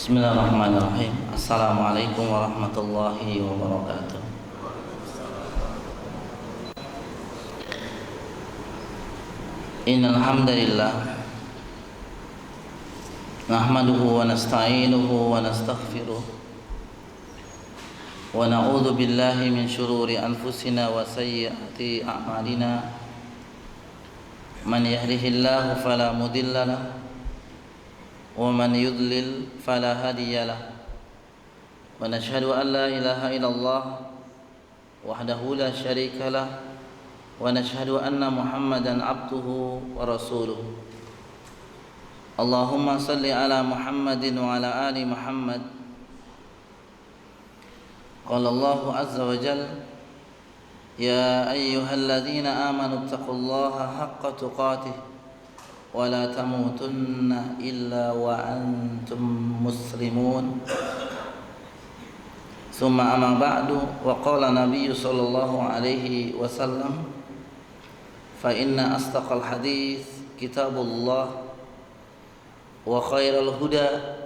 Bismillahirrahmanirrahim. Assalamualaikum warahmatullahi wabarakatuh. Innal hamdalillah nahmaduhu wa nasta'inuhu wa nastaghfiruh wa na'udzu billahi min shururi anfusina wa sayyiati a'malina. Man yahdihillahu fala mudilla lahu wa man yudlil fala hadiya lahu. Wa nashhadu an la ilaha illallah wahdahu la syarika lah wa nashhadu anna Muhammadan abduhu wa rasuluh. Allahumma salli ala Muhammadin wa ala ali Muhammad. Qala Allahu azza wa jalla ya ayyuhalladzina amanu taqullaha haqqa tuqatih wa la tamutunna illa wa antum muslimun. Summa amma ba'du, wa qala nabiyyu sallallahu alaihi wasallam fa inna astaqal hadits kitabullah wa khairal huda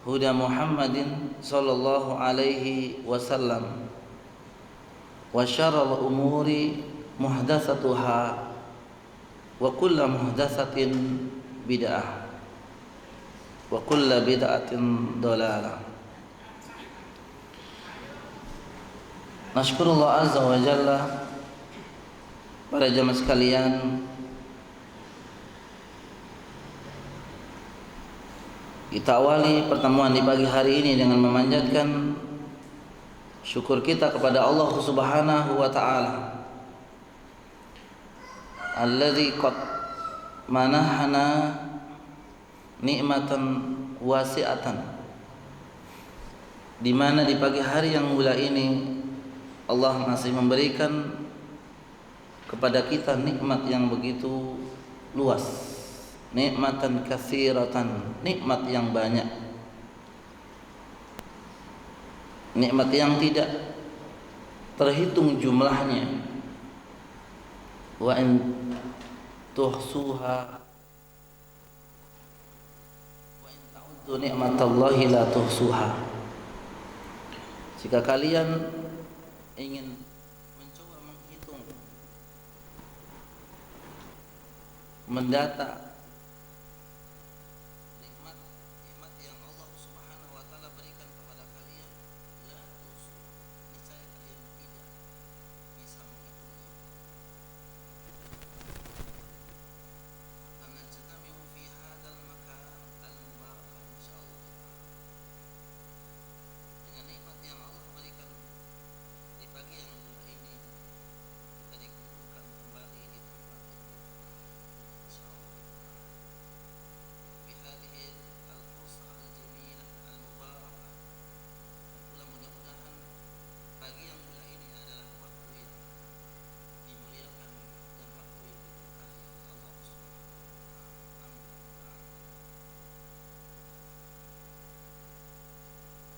huda Muhammadin sallallahu alaihi wasallam wa syarrul umuri muhdatsatuha wa kullu muhdatsatin bid'ah wa kullu bid'atin dhalalah. Nashkurullah azza wa jalla. Para jamaah sekalian, kita awali pertemuan di pagi hari ini dengan memanjatkan syukur kita kepada Allah Subhanahu wa taala alladzi qad manahana nikmatan wasi'atan, di mana di pagi hari yang mulia ini Allah masih memberikan kepada kita nikmat yang begitu luas, nikmatan katsiratan, nikmat yang banyak, nikmat yang tidak terhitung jumlahnya. Wa in tuhsuha wa in ta'uddu ni'matallahi la tuhsuha. Jika kalian ingin mencoba menghitung, mendata nikmat yang Allah Subhanahu wa taala berikan kepada kalian, la tuhsu, niscaya kalian tidak bisa menghitungnya. Karena jatamiu fi hadzal makan al-mubarak insyaallah. Dengan nikmat yang Allah berikan di pagi yang mulia ini, kita dikumpulkan kembali di tempat ini insyaallah. Bi hadhihi al-fursah al-jamilah al-mubarakah. Dan mudah-mudahan pagi yang mulia ini adalah waktu yang dimuliakan dan waktu yang diberkahi oleh Allah Subhanahu wa taala. Amin.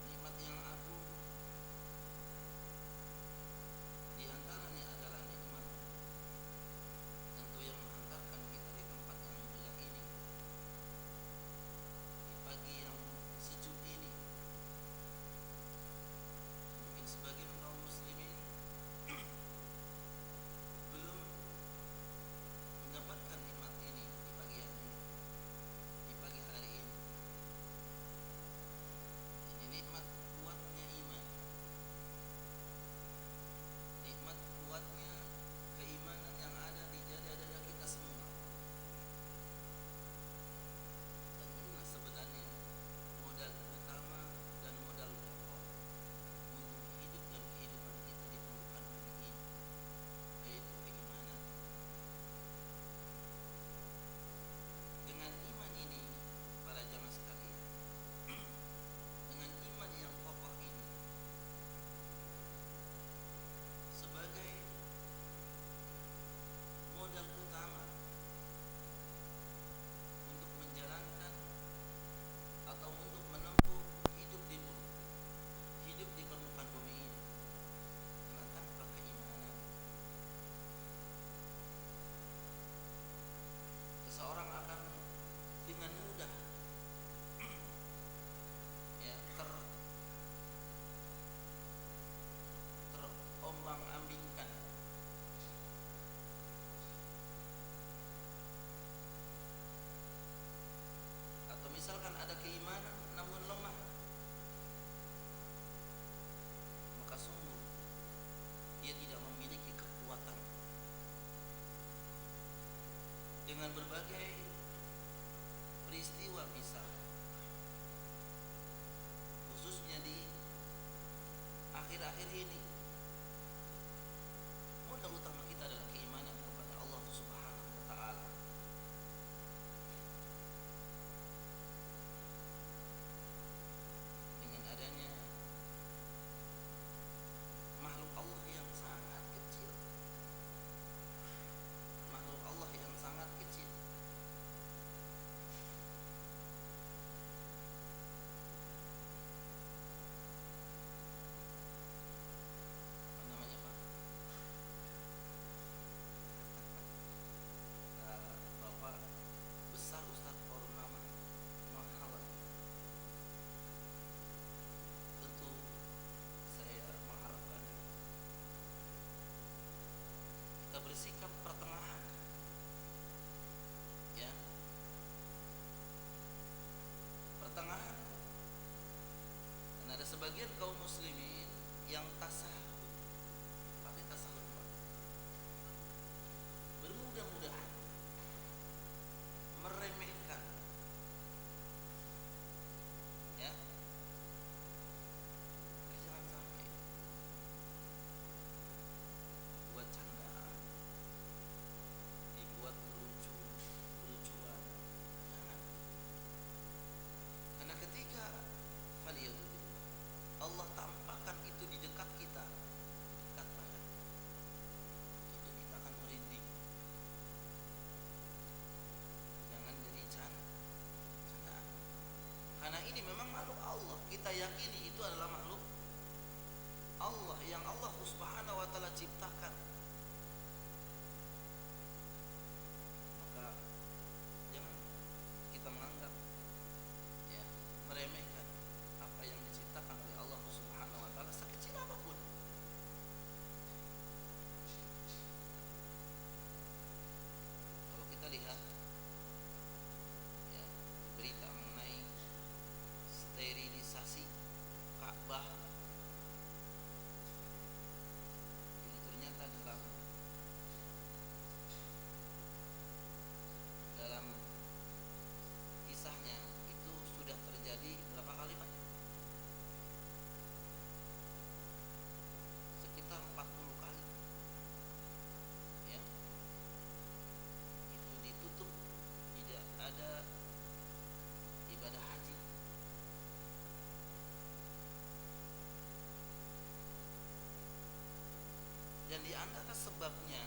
Nikmat yang agung di antaranya adalah nikmat tentu yang menghantarkan kita di tempat yang mulia ini, di pagi yang sejuk ini. Mungkin sebagian kaum muslimin belum mendapatkan nikmat ini di pagi hari ini, di pagi hari ini. Ini nikmat kuatnya iman, nikmat kuatnya keimanan yang ada di dada-dada kita semua. Dan inilah sebenarnya modal utama dan modal pokok untuk hidup dan kehidupan kita di permukaan bumi ini, yaitu keimanan. Dengan iman ini, para jamaah sekalian, dengan iman yang kokoh ini sebagai modal utama untuk menjalankan atau untuk menempuh hidup di permukaan bumi ini. Karena tanpa keimanan, seseorang akan dengan mudah dengan berbagai peristiwa misal, khususnya di akhir-akhir ini. Modal utama kita adalah keimanan kepada Allah Subhanahu wa taala. Dengan adanya makhluk Allah yang sangat kecil, makhluk Allah yang sangat kecil, apa namanya Pak? Bapak besar Ustadz Purnama Mahalan. Tentu saya mengharapkan kita bersikap pertengahan, ya, pertengahan. Dan ada sebagian kaum muslimin yang tasahud, pakai tasahud Pak, bermudah-mudahan, meremehkan, ya, jangan sampai buat candaan, dibuat lucuan, jangan. Karena ketika Allah tampakkan itu di dekat kita, dekat banget, tentu kita akan merinding. Jangan jadi candaan. Karena ini memang makhluk Allah, kita yakini itu adalah makhluk Allah yang Allah Subhanahu wa taala ciptakan. Maka jangan kita menganggap, ya, meremehkan apa yang diciptakan oleh Allah Subhanahu wa taala sekecil apapun. Kalau kita lihat, ya, berita mengenai sterilisasi Ka'bah, ini ternyata dalam kisahnya itu sudah terjadi berapa kali Pak? Sekitar 40 kali, ya, itu ditutup, tidak ada ibadah haji. Dan di antara sebabnya,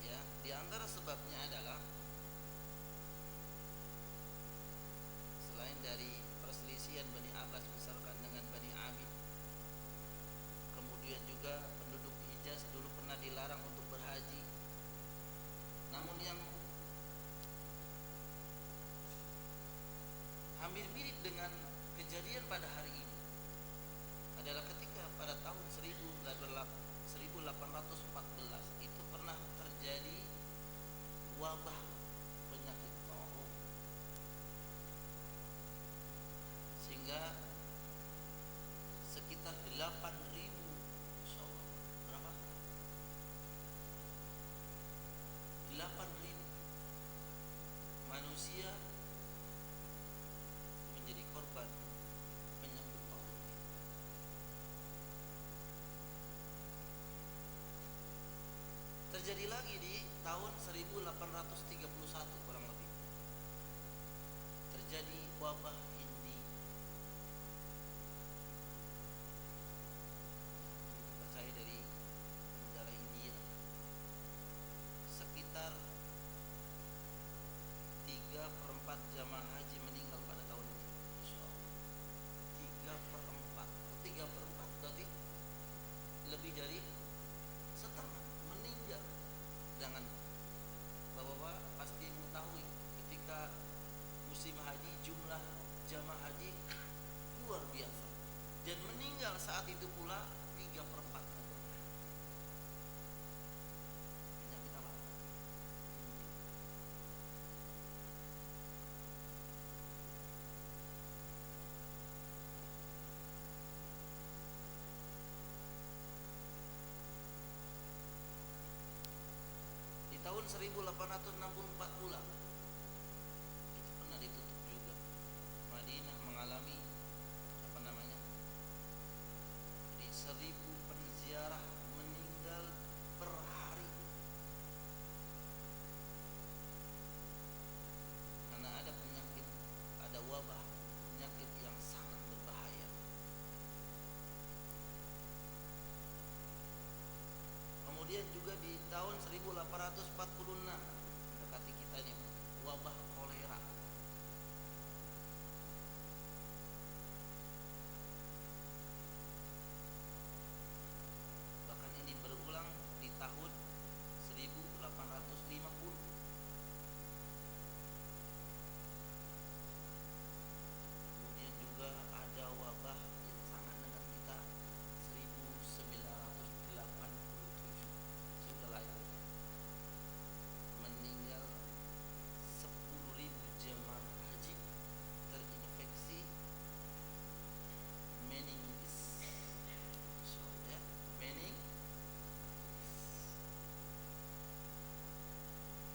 ya, di antara sebabnya adalah selain dari perselisihan Bani Abbas misalkan dengan Bani Abid, kemudian juga penduduk Hijaz dulu pernah dilarang untuk berhaji. Namun yang hampir mirip dengan kejadian pada hari ini adalah ketika pada tahun 1814 itu pernah terjadi wabah penyakit taun, sehingga sekitar 8.000, insyaallah, berapa? 8.000 manusia menjadi korban penyakit taun. Terjadi lagi di tahun 1831 kurang lebih, terjadi wabah Hindi. Dipercaya dari negara India, sekitar 3/4 jamaah haji meninggal pada tahun itu. Insyaallah 3/4 berarti lebih dari setengah meninggal. Jangan, bapak-bapak pasti mengetahui ketika musim haji jumlah tahun 1864 pula itu pernah ditutup juga. Madinah mengalami apa namanya, di 1000 penziarah meninggal per hari karena ada penyakit, ada wabah penyakit yang sangat berbahaya. Kemudian juga di tahun 1846 mendekati kita ini wabah kolera. Bahkan ini berulang di tahun 1850. Kemudian juga ada wabah yang sama dengan kita 1987. Saya udah lahir. Meninggal 10.000 jemaah haji terinfeksi meningis. Ya, meningis.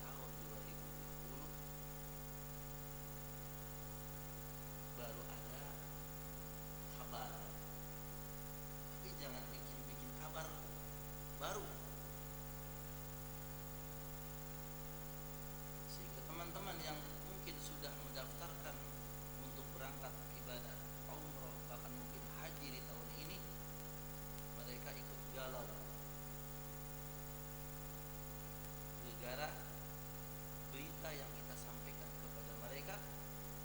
Tahun 2020 baru ada kabar. Tapi jangan bikin kabar baru. Sehingga teman-teman yang mungkin sudah mendaftarkan untuk berangkat ibadah umroh bahkan mungkin haji di tahun ini, mereka ikut galau gara-gara berita yang kita sampaikan kepada mereka,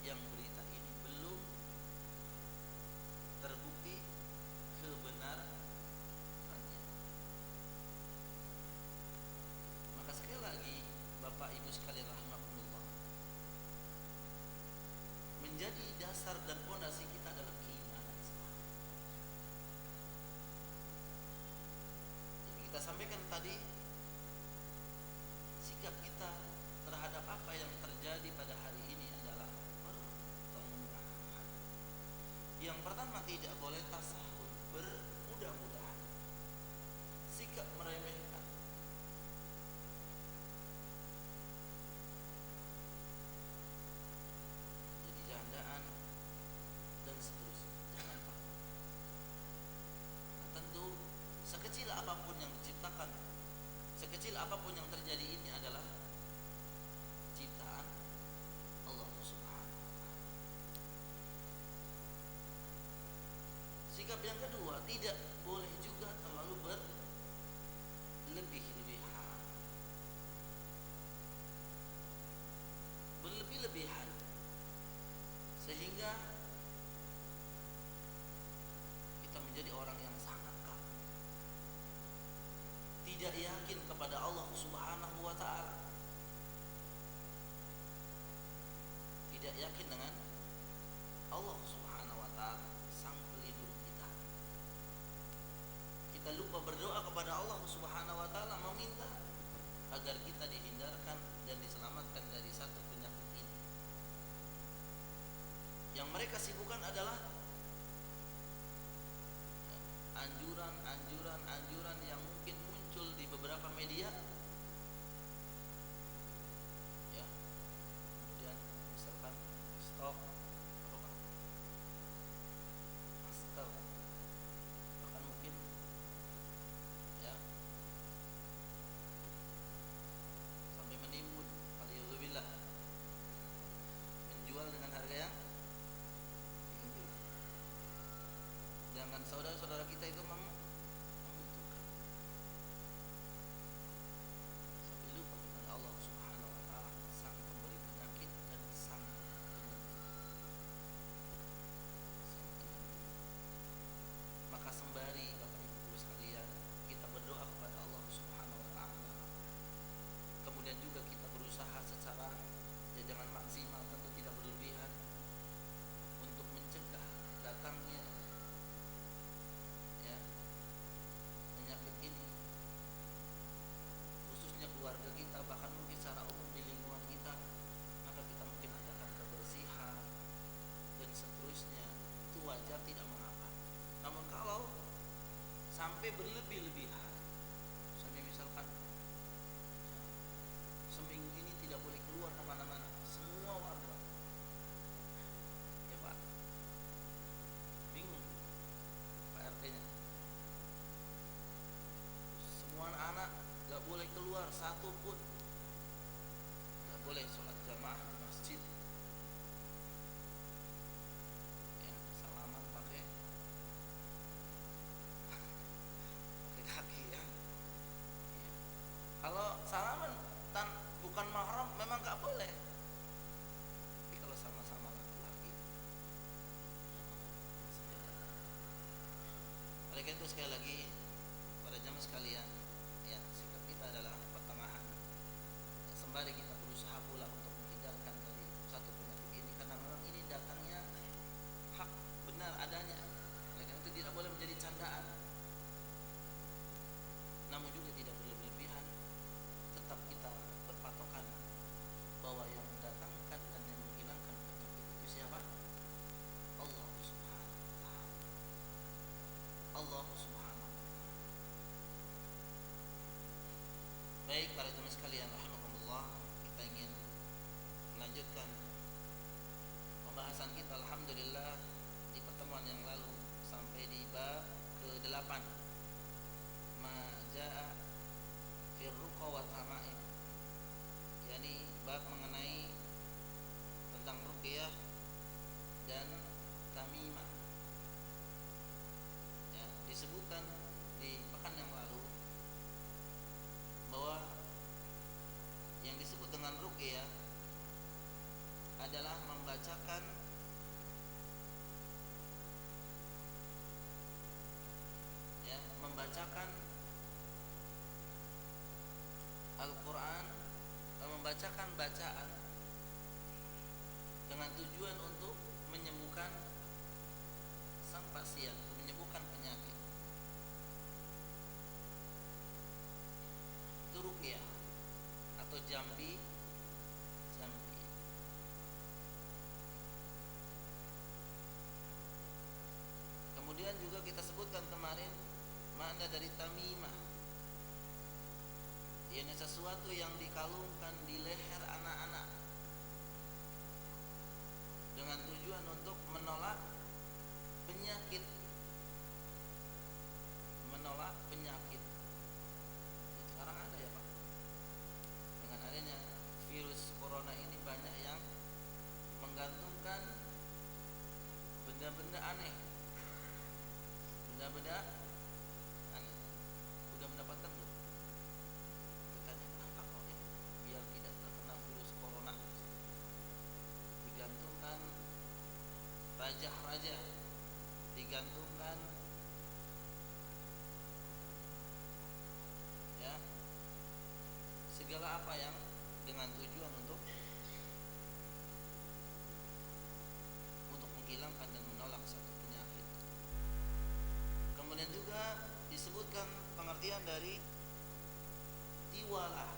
yang berita ini belum terbukti kebenarannya. Maka sekali lagi Bapak Ibu sekalian rahimakumullah, menjadi dasar dan fondasi kita adalah keimanan. Jadi kita sampaikan tadi, sikap kita terhadap apa yang terjadi pada hari ini adalah pertengahan. Yang pertama, tidak boleh tasahul, bermudah-mudahan, sikap meremehkan, jadi jandaan dan seterusnya. Jangan Pak. Nah, tentu sekecil apapun yang diciptakan, sekecil apapun yang terjadi, ini adalah ciptaan Allah Subhanahu wa taala. Sikap yang kedua, tidak boleh juga terlalu berlebih-lebihan. Berlebih-lebihan sehingga kita menjadi orang yang sangat kafir, tidak yakin kepada Allah Subhanahu wa taala, tidak yakin dengan Allah Subhanahu wa taala, sang pelindung kita. Kita lupa berdoa kepada Allah Subhanahu wa taala, meminta agar kita dihindarkan dan diselamatkan dari satu penyakit ini. Yang mereka sibukkan adalah anjuran yang mungkin muncul di beberapa media, ya. Kemudian misalkan stop masker, bahkan mungkin ya sampai menimbun, alhamdulillah, menjual dengan harga yang tinggi. Jangan saudara-saudara kita itu membutuhkan, sampai lupa kepada Allah Subhanahu wa taala, sang pemberi penyakit dan sang penyembuh. Maka sembari Bapak Ibu sekalian kita berdoa kepada Allah Subhanahu wa taala, kemudian juga kita berusaha secara jangan maksimal, tentu tidak berlebihan, untuk mencegah datangnya ya penyakit ini, khususnya keluarga kita, bahkan mungkin secara umum di lingkungan kita. Maka kita mungkin adakan kebersihan dan seterusnya, itu wajar, tidak mengapa. Namun kalau sampai berlebih-lebihan, sampai misalkan seminggu ini tidak boleh keluar kemana-mana, semua warga. Ya Pak, bingung Pak RT-nya. Semua anak gak boleh keluar satu pun, gak boleh sholat jamaah di masjid. Ya, salaman pakai kaki ya. Ya. Kalau salaman bukan mahram memang gak boleh. Tapi kalau sama-sama laki-laki, oleh karena itu sekali lagi pada jamaah sekalian, ya sikap kita adalah pertengahan. Ya, sembari kita berusaha pula untuk menghindarkan dari satu penyakit ini, karena memang ini datangnya hak benar adanya. Oleh karena itu tidak boleh menjadi candaan, namun juga tidak boleh berlebihan. Tetap kita berpatokan bahwa yang mendatangkan dan yang menghilangkan penyakit itu siapa? Allah Subhanahu wa taala. Allah Subhanahu wa taala. Baik para jemaah sekalian rahimakumullah, kita ingin melanjutkan pembahasan kita alhamdulillah di pertemuan yang lalu sampai di bab ke-8, ma jaa fi ruqa wa tama'im, yakni bab mengenai tentang ruqyah dan tamimah. Ya, disebutkan di pekan yang lalu bahwa yang disebut dengan ruqyah adalah membacakan Al-Quran, membacakan bacaan dengan tujuan untuk menyembuhkan sang pasien, untuk menyembuhkan penyakit. Itu ruqyah atau jampi. Kemudian juga kita sebutkan kemarin makna dari tamimah, yakni sesuatu yang dikalungkan di leher anak-anak dengan tujuan untuk menolak penyakit. Sekarang ada ya Pak, dengan adanya virus corona ini banyak yang menggantungkan benda-benda aneh. Udah mendapatkan belum? Ditanya kenapa kok ini biar tidak terkena virus corona, digantungkan raja-raja, digantungkan ya segala apa yang dengan tujuan untuk menghilangkan dan menolak satu penyakit. Kemudian juga disebutkan pengertian dari tiwalah.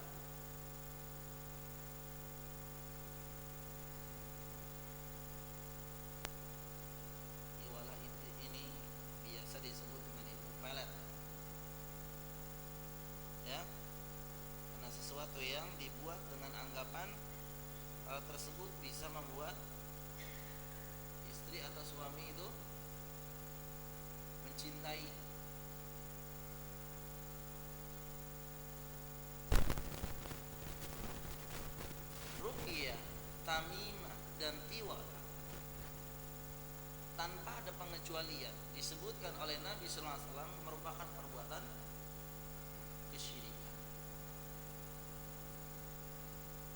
Tiwalah ini biasa disebut dengan ilmu pelet, ya, karena sesuatu yang dibuat dengan anggapan hal tersebut bisa membuat istri atau suami itu mencintai. Ruqyah, tamimah dan tiwalah tanpa ada pengecualian disebutkan oleh Nabi sallallahu alaihi wasallam merupakan perbuatan kesyirikan.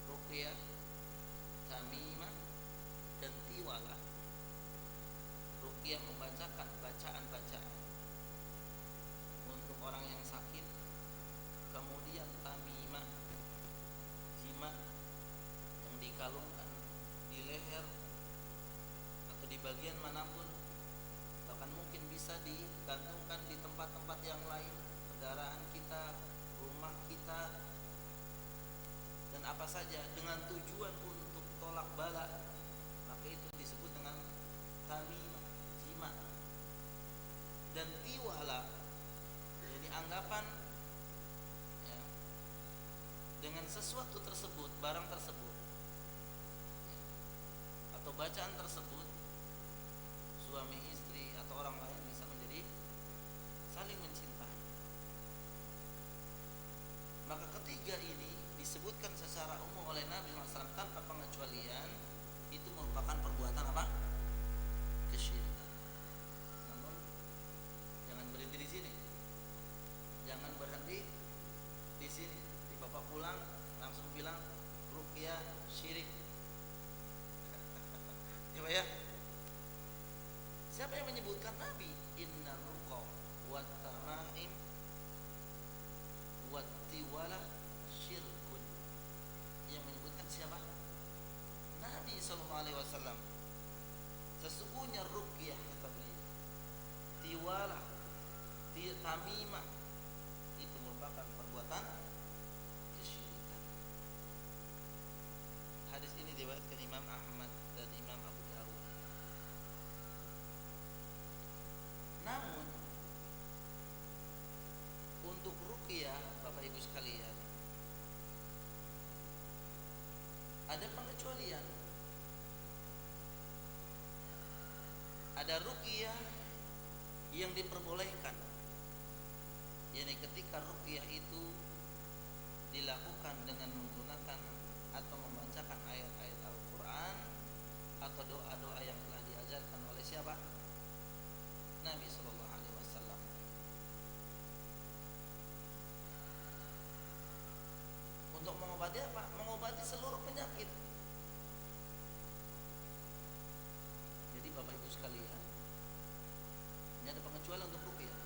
Ruqyah, tamimah dan tiwalah. Ruqyah membacakan bacaan-bacaan untuk orang yang sakit. Kemudian tamimah, jimat yang dikalungkan di leher atau di bagian manapun, bahkan mungkin bisa digantungkan di tempat-tempat yang lain, kendaraan kita, rumah kita, dan apa saja dengan tujuan untuk tolak bala, maka itu disebut dengan tamimah, jimat. Dan tiwala, jadi anggapan ya, dengan sesuatu tersebut, barang tersebut atau bacaan tersebut, suami istri atau orang lain bisa menjadi saling mencintai. Maka ketiga ini disebutkan secara umum oleh Nabi SAW tanpa pengecualian, itu merupakan perbuatan apa? Kesyirikan. Namun jangan berhenti di sini, jangan berhenti di sini. Di bapak pulang langsung bilang ruqyah syirik. Coba ya. Siapa yang menyebutkan? Nabi. Inna ruqa wa tamaim wa tiwala syirkun. Yang menyebutkan siapa? Nabi SAW. Sesungguhnya ruqyah, kata beliau, tiwala, tamimah, itu merupakan perbuatan kesyirikan. Hadis ini diriwayatkan Imam Ahmad dan Imam Abu Dawud. Namun untuk ruqyah, Bapak Ibu sekalian, ada pengecualian. Ada ruqyah yang diperbolehkan, yakni ketika ruqyah itu dilakukan dengan menggunakan atau membacakan ayat-ayat Al-Quran atau doa-doa yang telah diajarkan oleh siapa? Nabi SAW. Untuk mengobati apa? Mengobati seluruh penyakit. Jadi Bapak Ibu sekalian, ini ada pengecualian untuk ruqyah.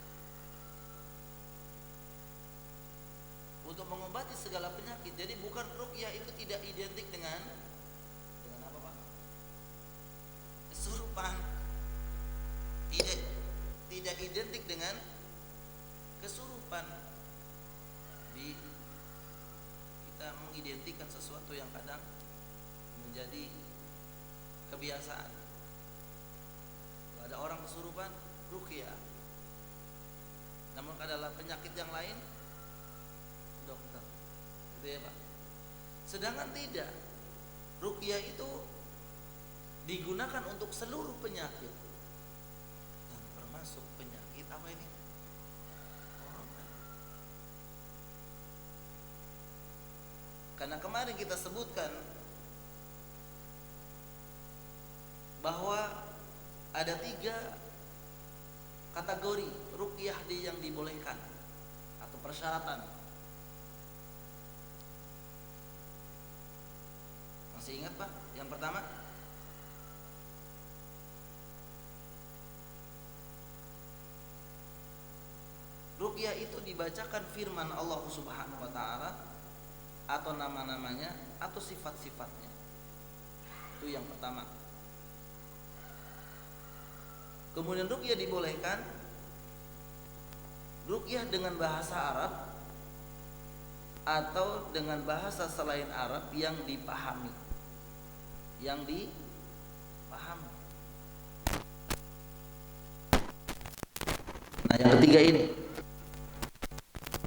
Untuk mengobati segala penyakit. Jadi bukan ruqyah itu tidak identik dengan apa Pak? Kesurupan. Tidak identik dengan kesurupan. Di kita mengidentikan sesuatu yang kadang menjadi kebiasaan. Kalau ada orang kesurupan, ruqyah. Namun adalah penyakit yang lain, dokter. Gitu ya Pak. Sedangkan tidak, ruqyah itu digunakan untuk seluruh penyakit, dan termasuk penyakit apa ini? Corona. Karena kemarin kita sebutkan bahwa ada 3 kategori ruqyah yang dibolehkan atau persyaratan. Masih ingat Pak? Yang pertama, ruqyah itu dibacakan firman Allah Subhanahu wa taala atau nama-namanya atau sifat-sifatnya. Itu yang pertama. Kemudian ruqyah dibolehkan ruqyah dengan bahasa Arab atau dengan bahasa selain Arab yang dipahami. Nah, yang ketiga ini,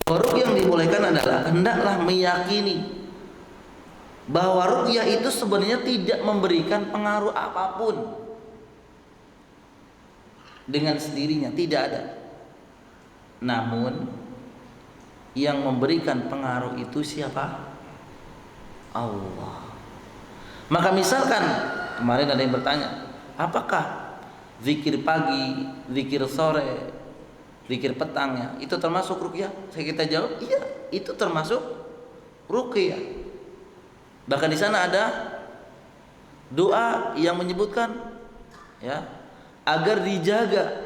ruqyah yang dibolehkan adalah hendaklah meyakini bahwa ruqyah itu sebenarnya tidak memberikan pengaruh apapun dengan sendirinya, tidak ada. Namun yang memberikan pengaruh itu siapa? Allah. Maka misalkan kemarin ada yang bertanya, apakah zikir pagi, zikir sore, zikir petangnya itu termasuk ruqyah? Kita jawab, iya, itu termasuk ruqyah. Bahkan di sana ada doa yang menyebutkan ya, agar dijaga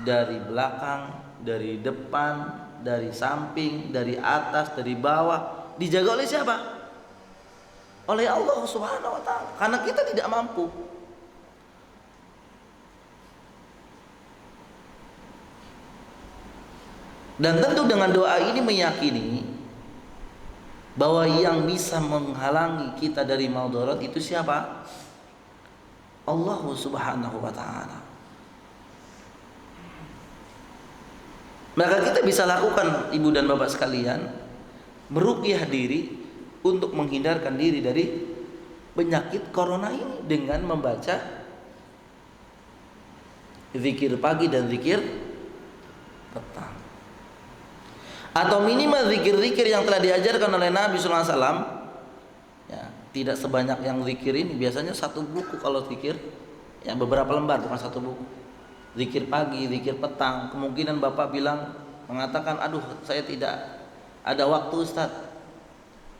dari belakang, dari depan, dari samping, dari atas, dari bawah. Dijaga oleh siapa? Oleh Allah Subhanahu wa taala. Karena kita tidak mampu. Dan tentu dengan doa ini meyakini bahwa yang bisa menghalangi kita dari maudarat itu siapa? Allah Subhanahu wa taala. Maka kita bisa lakukan, ibu dan bapak sekalian, meruqyah diri untuk menghindarkan diri dari penyakit corona ini dengan membaca zikir pagi dan zikir petang, atau minimal zikir-zikir yang telah diajarkan oleh Nabi SAW. Ya, tidak sebanyak yang zikir ini, biasanya satu buku kalau zikir, ya beberapa lembar, bukan satu buku. Zikir pagi, zikir petang. Kemungkinan Bapak bilang, mengatakan, aduh saya tidak ada waktu Ustaz.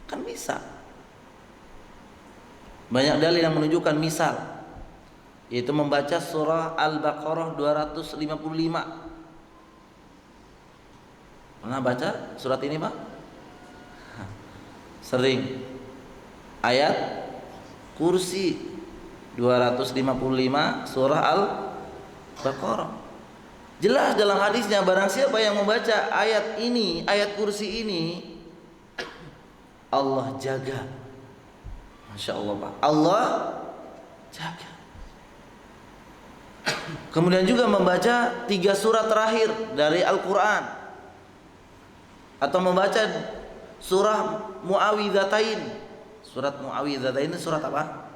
Kan bisa. Banyak dalil yang menunjukkan, misal yaitu membaca surah Al-Baqarah 255. Pernah baca surat ini Pak? Sering. Ayat kursi 255 surah Al-Baqarah. Jelas dalam hadisnya, barang siapa yang membaca ayat ini, ayat kursi ini, Allah jaga. Masya Allah Pak, Allah jaga. Kemudian juga membaca 3 surat terakhir dari Al-Quran, atau membaca surah Muawwidzatain. Surat Muawwidzatain ini surat apa?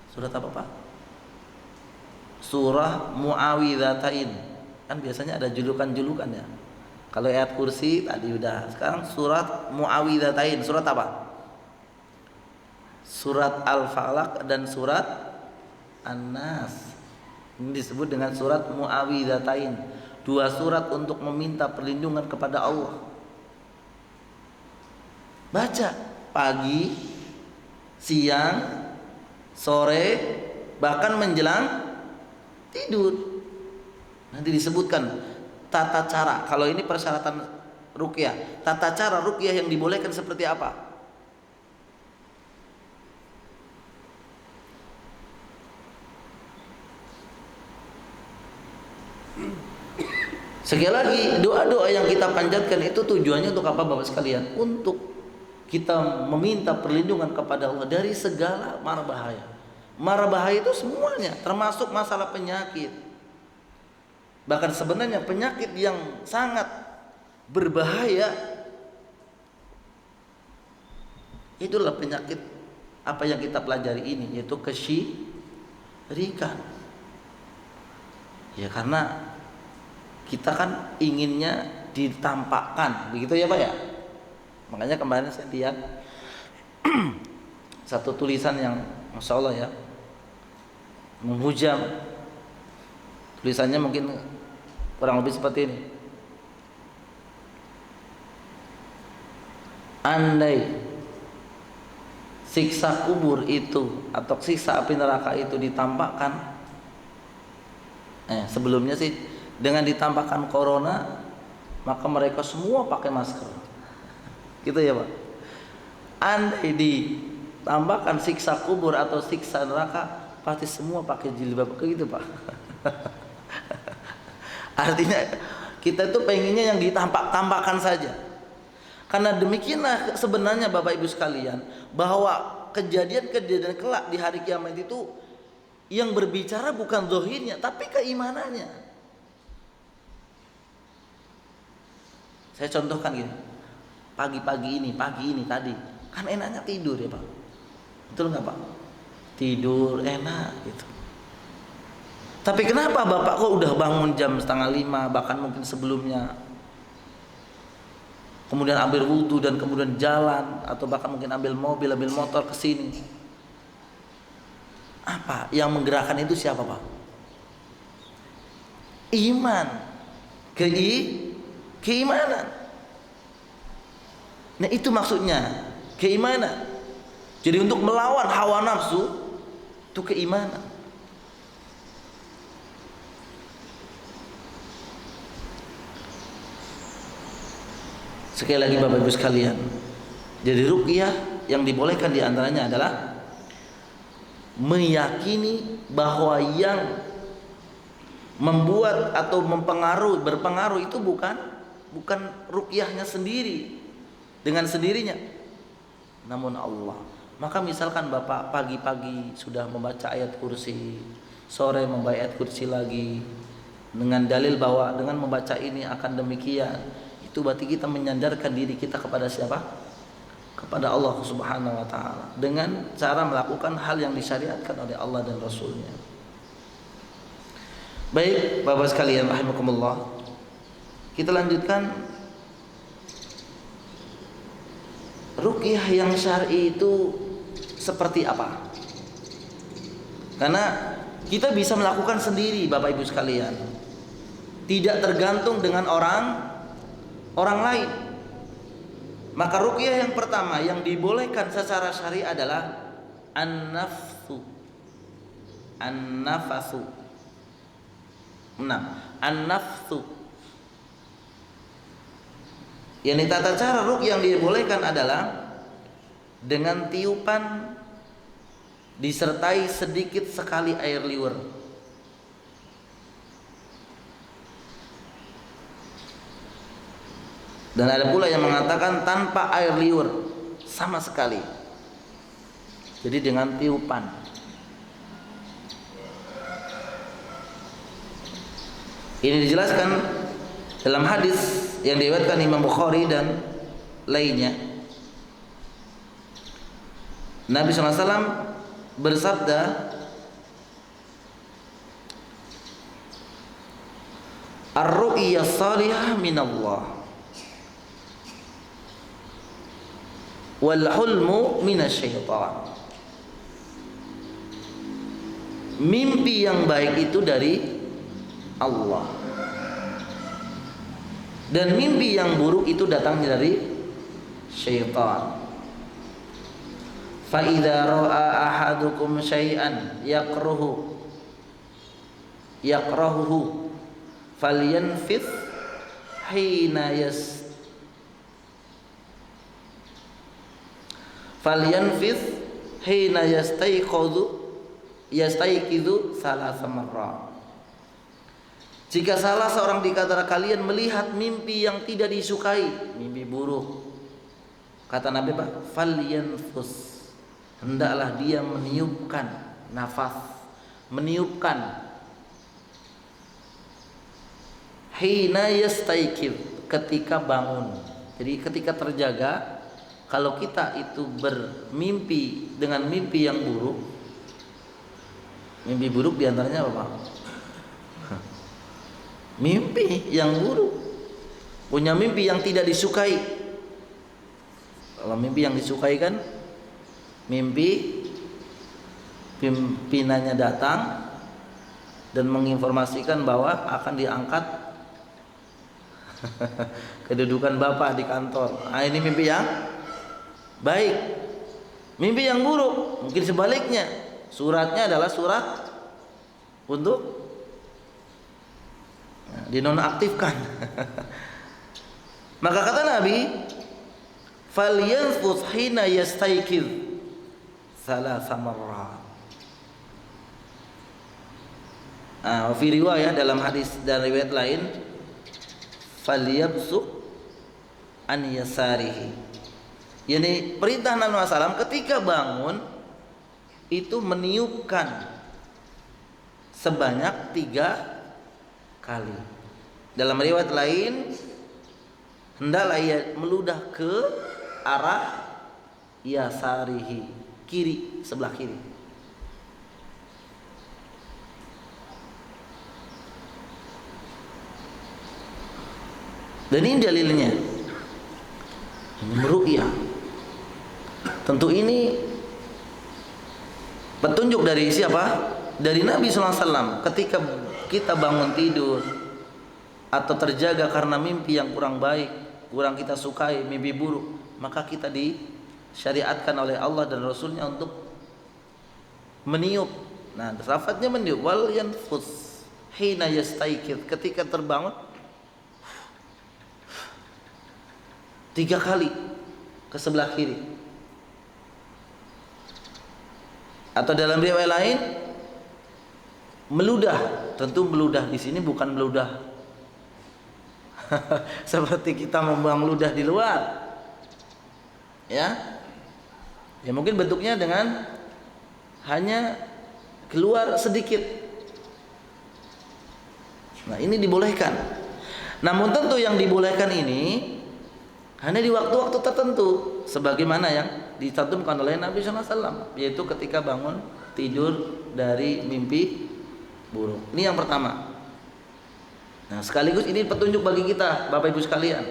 Surat apa Pak? Surah Muawwidzatain. Kan biasanya ada julukan-julukan ya. Kalau ayat kursi tadi udah, sekarang surat Muawwidzatain. Surat apa? Surat Al-Falaq dan surat An-Nas. Ini disebut dengan surat Muawwidzatain. 2 surat untuk meminta perlindungan kepada Allah. Baca pagi, siang, sore, bahkan menjelang tidur. Nanti disebutkan tata cara. Kalau ini persyaratan ruqyah, tata cara ruqyah yang dibolehkan seperti apa? Sekali lagi, doa-doa yang kita panjatkan itu tujuannya untuk apa Bapak sekalian? Untuk kita meminta perlindungan kepada Allah dari segala mara bahaya. Mara bahaya itu semuanya, termasuk masalah penyakit. Bahkan sebenarnya penyakit yang sangat berbahaya itulah penyakit apa yang kita pelajari ini, yaitu kesyirikan. Ya karena kita kan inginnya ditampakkan, begitu ya Pak ya. Makanya kemarin saya lihat satu tulisan yang Masya Allah ya, menghujam. Tulisannya mungkin kurang lebih seperti ini: andai siksa kubur itu atau siksa api neraka itu ditampakkan, sebelumnya sih dengan ditampakkan corona, maka mereka semua pakai masker. Gitu ya Pak. Andai ditambahkan siksa kubur atau siksa neraka, pasti semua pakai jilbab, kayak gitu Pak. Artinya kita tuh pengennya yang ditampak-tampakkan saja. Karena demikianlah sebenarnya Bapak Ibu sekalian, bahwa kejadian-kejadian kelak di hari kiamat itu yang berbicara bukan zahirnya, tapi keimanannya. Saya contohkan gini, pagi ini tadi kan enaknya tidur ya Pak, betul nggak Pak? Tidur enak gitu. Tapi kenapa Bapak kok udah bangun jam 4:30, bahkan mungkin sebelumnya, kemudian ambil wudhu dan kemudian jalan, atau bahkan mungkin ambil mobil, ambil motor ke sini? Apa yang menggerakkan itu siapa Pak? Iman, keimanan. Nah itu maksudnya keimanan. Jadi untuk melawan hawa nafsu itu keimanan. Sekali lagi Bapak Ibu sekalian, jadi ruqyah yang dibolehkan diantaranya adalah meyakini bahwa yang membuat atau berpengaruh itu bukan ruqyahnya sendiri dengan sendirinya, namun Allah. Maka misalkan Bapak pagi-pagi sudah membaca ayat kursi, sore membaca ayat kursi lagi, dengan dalil bahwa dengan membaca ini akan demikian, itu berarti kita menyandarkan diri kita kepada siapa? Kepada Allah Subhanahu wa taala dengan cara melakukan hal yang disyariatkan oleh Allah dan Rasulnya. Baik, Bapak sekalian rahimakumullah. Kita lanjutkan. Ruqyah yang syar'i itu seperti apa? Karena kita bisa melakukan sendiri, Bapak Ibu sekalian. Tidak tergantung dengan orang lain. Maka ruqyah yang pertama yang dibolehkan secara syar'i adalah an-nafsu. An-nafasu. An-nafsu. Yang tata cara ruqyah yang dibolehkan adalah dengan tiupan disertai sedikit sekali air liur. Dan ada pula yang mengatakan tanpa air liur sama sekali. Jadi dengan tiupan. Ini dijelaskan dalam hadis yang diriwayatkan Imam Bukhari dan lainnya. Nabi SAW bersabda, ar-ru'ya salihah minallah wal hulmu minasyaitan. Mimpi yang baik itu dari Allah, dan mimpi yang buruk itu datangnya dari syaitan. Fa idza ra'a ahadukum syai'an yakrahuhu falyanfith hina yastayqidhu salasa marrat. Jika salah seorang di antara kalian melihat mimpi yang tidak disukai, mimpi buruk, kata Nabi Pak, falyanfus, hendaklah dia meniupkan nafas, meniupkan hina yastayqidh, ketika bangun. Jadi ketika terjaga, kalau kita itu bermimpi dengan mimpi yang buruk, mimpi buruk diantaranya apa Pak? Mimpi yang buruk, punya mimpi yang tidak disukai. Kalau mimpi yang disukai kan mimpi pimpinannya datang dan menginformasikan bahwa akan diangkat kedudukan bapak di kantor. Nah, ini mimpi yang baik. Mimpi yang buruk mungkin sebaliknya, suratnya adalah surat untuk dinonaktifkan. Maka kata Nabi, falyanfus hina yastayqidh salasa marrat. Fi riwayah dalam hadis dan riwayat lain, falyabsuq an yasarihi. Yani perintah Nabi SAW ketika bangun itu meniupkan sebanyak 3 kali. Dalam riwayat lain, hendaklah ia meludah ke arah yasarihi, kiri, sebelah kiri. Dan ini dalilnya, ini meruqyah. Tentu ini petunjuk dari siapa? Dari Nabi SAW. Ketika kita bangun tidur atau terjaga karena mimpi yang kurang baik, kurang kita sukai, mimpi buruk, maka kita disyariatkan oleh Allah dan Rasulnya untuk meniup. Nah, lafadznya meniup, wal yanfus hina yastayqidh, ketika terbangun 3 kali ke sebelah kiri. Atau dalam riwayat lain meludah. Tentu meludah di sini bukan meludah seperti kita membuang ludah di luar. Ya. Ya mungkin bentuknya dengan hanya keluar sedikit. Nah, ini dibolehkan. Namun tentu yang dibolehkan ini hanya di waktu-waktu tertentu, sebagaimana yang dicantumkan oleh Nabi SAW, yaitu ketika bangun tidur dari mimpi buruk. Ini yang pertama. Nah, sekaligus ini petunjuk bagi kita, Bapak Ibu sekalian.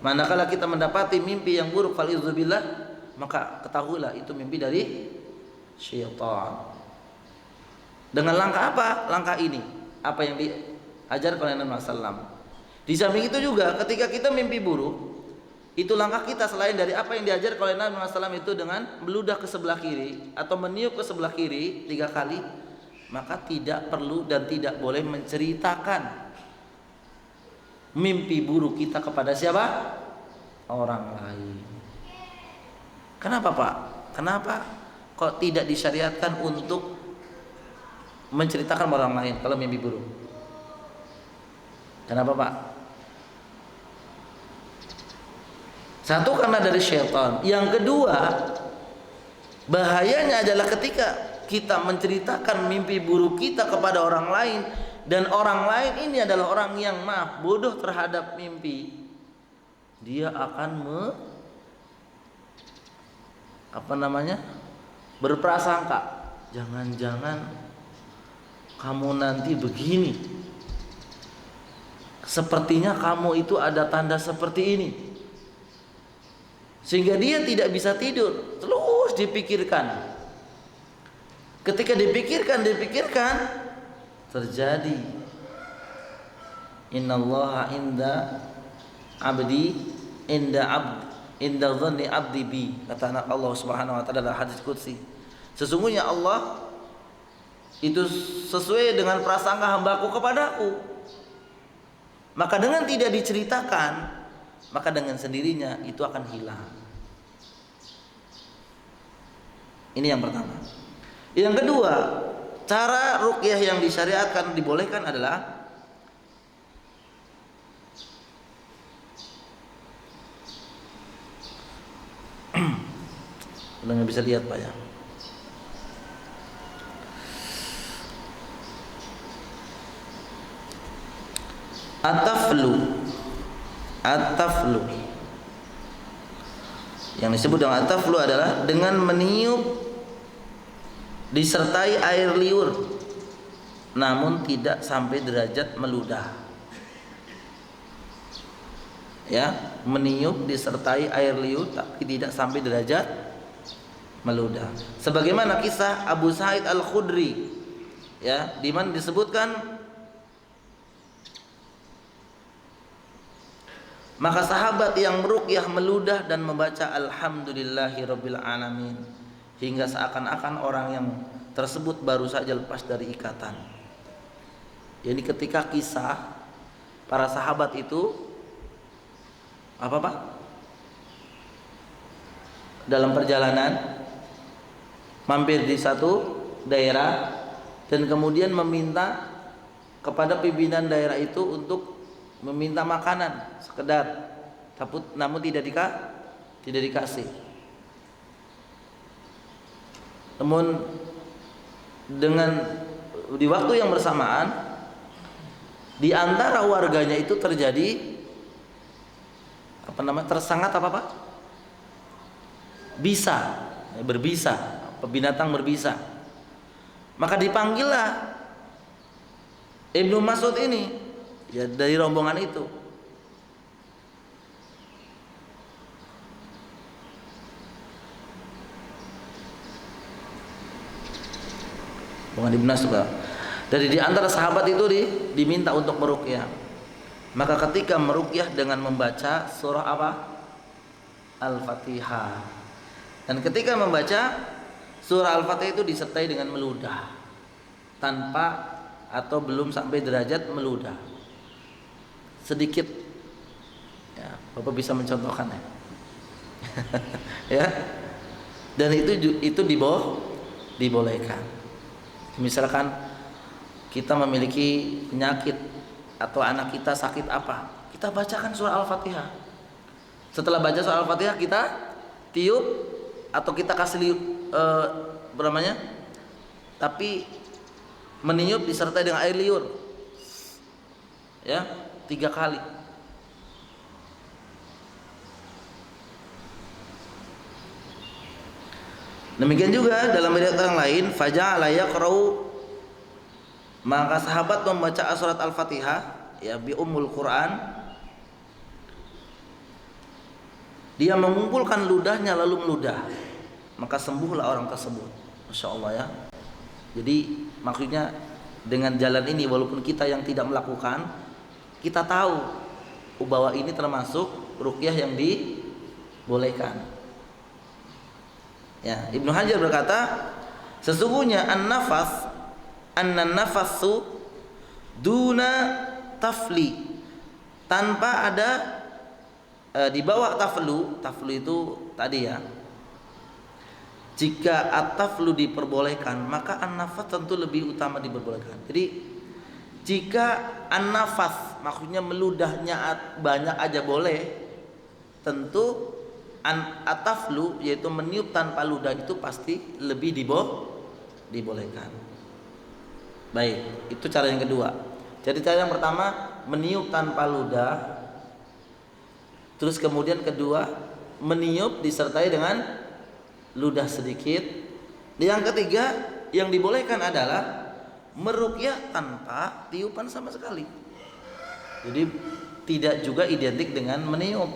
Manakala kita mendapati mimpi yang buruk, falidzubillah, maka ketahuilah itu mimpi dari syaitan. Dengan langkah apa? Langkah ini, apa yang diajarkan oleh Nabi SAW. Di samping itu juga, ketika kita mimpi buruk, itu langkah kita selain dari apa yang diajarkan oleh Nabi SAW itu dengan meludah ke sebelah kiri atau meniup ke sebelah kiri 3 kali, maka tidak perlu dan tidak boleh menceritakan mimpi buruk kita kepada siapa? Orang lain. Kenapa Pak? Kenapa kok tidak disyariatkan untuk menceritakan orang lain kalau mimpi buruk? Kenapa Pak? Satu, karena dari syaitan. Yang kedua, bahayanya adalah ketika kita menceritakan mimpi buruk kita kepada orang lain, dan orang lain ini adalah orang yang bodoh terhadap mimpi, dia akan berprasangka, jangan-jangan kamu nanti begini, sepertinya kamu itu ada tanda seperti ini. Sehingga dia tidak bisa tidur, terus dipikirkan. Ketika dipikirkan terjadi innallaha inda dhanni abdi bi, kata Allah Subhanahu wa taala dalam hadis qudsi. Sesungguhnya Allah itu sesuai dengan prasangka hambaku kepadaku. Maka dengan tidak diceritakan, maka dengan sendirinya itu akan hilang. Ini yang pertama. Yang kedua, cara ruqyah yang disyariatkan, dibolehkan adalah udah nggak bisa lihat Pak ya. At-taflu. Yang disebut dengan at-taflu adalah dengan meniup disertai air liur, namun tidak sampai derajat meludah. Ya, meniup disertai air liur tapi tidak sampai derajat meludah. Sebagaimana kisah Abu Sa'id Al-Khudri, ya, di mana disebutkan maka sahabat yang meruqyah meludah dan membaca alhamdulillahirabbil alamin, hingga seakan-akan orang yang tersebut baru saja lepas dari ikatan. Jadi ketika kisah para sahabat itu apa Pak? Dalam perjalanan mampir di satu daerah dan kemudian meminta kepada pimpinan daerah itu untuk meminta makanan sekedar, namun tidak dikasih. Namun di waktu yang bersamaan di antara warganya itu terjadi tersangat Pak? Berbisa, binatang berbisa. Maka dipanggillah Ibnu Mas'ud ini, ya, dari rombongan itu. Bukan Ibnu Mas'ud. Dari di antara sahabat itu diminta untuk meruqyah. Maka ketika meruqyah dengan membaca surah apa? Al-Fatihah. Dan ketika membaca surah Al-Fatihah itu disertai dengan meludah, tanpa atau belum sampai derajat meludah. Sedikit, ya, Bapak bisa mencontohkan ya. Ya. Dan itu dibolehkan. Misalkan kita memiliki penyakit atau anak kita sakit apa, kita bacakan surah Al-Fatihah. Setelah baca surah Al-Fatihah, kita tiup atau kita kasih tapi meniup disertai dengan air liur, ya, 3 kali. Demikian juga dalam riwayat yang lain, faja'ala yaqra'u, maka sahabat membaca surat Al-Fatihah ya bi ummul Quran. Dia mengumpulkan ludahnya lalu meludah, maka sembuhlah orang tersebut. Masya Allah ya. Jadi maksudnya dengan jalan ini walaupun kita yang tidak melakukan, kita tahu bahwa ini termasuk ruqyah yang dibolehkan. Ya, Ibnu Hajar berkata, sesungguhnya an-nafasu duna tafli, tanpa ada di bawah taflu itu tadi ya. Jika at-taflu diperbolehkan, maka an-nafas tentu lebih utama diperbolehkan. Jadi jika an-nafas maksudnya meludahnya banyak aja boleh, tentu at-taflu yaitu meniup tanpa ludah itu pasti lebih dibolehkan. Baik, itu cara yang kedua. Jadi cara yang pertama meniup tanpa ludah. Terus kemudian kedua meniup disertai dengan ludah sedikit. Yang ketiga yang dibolehkan adalah meruqyah tanpa tiupan sama sekali. Jadi tidak juga identik dengan meniup.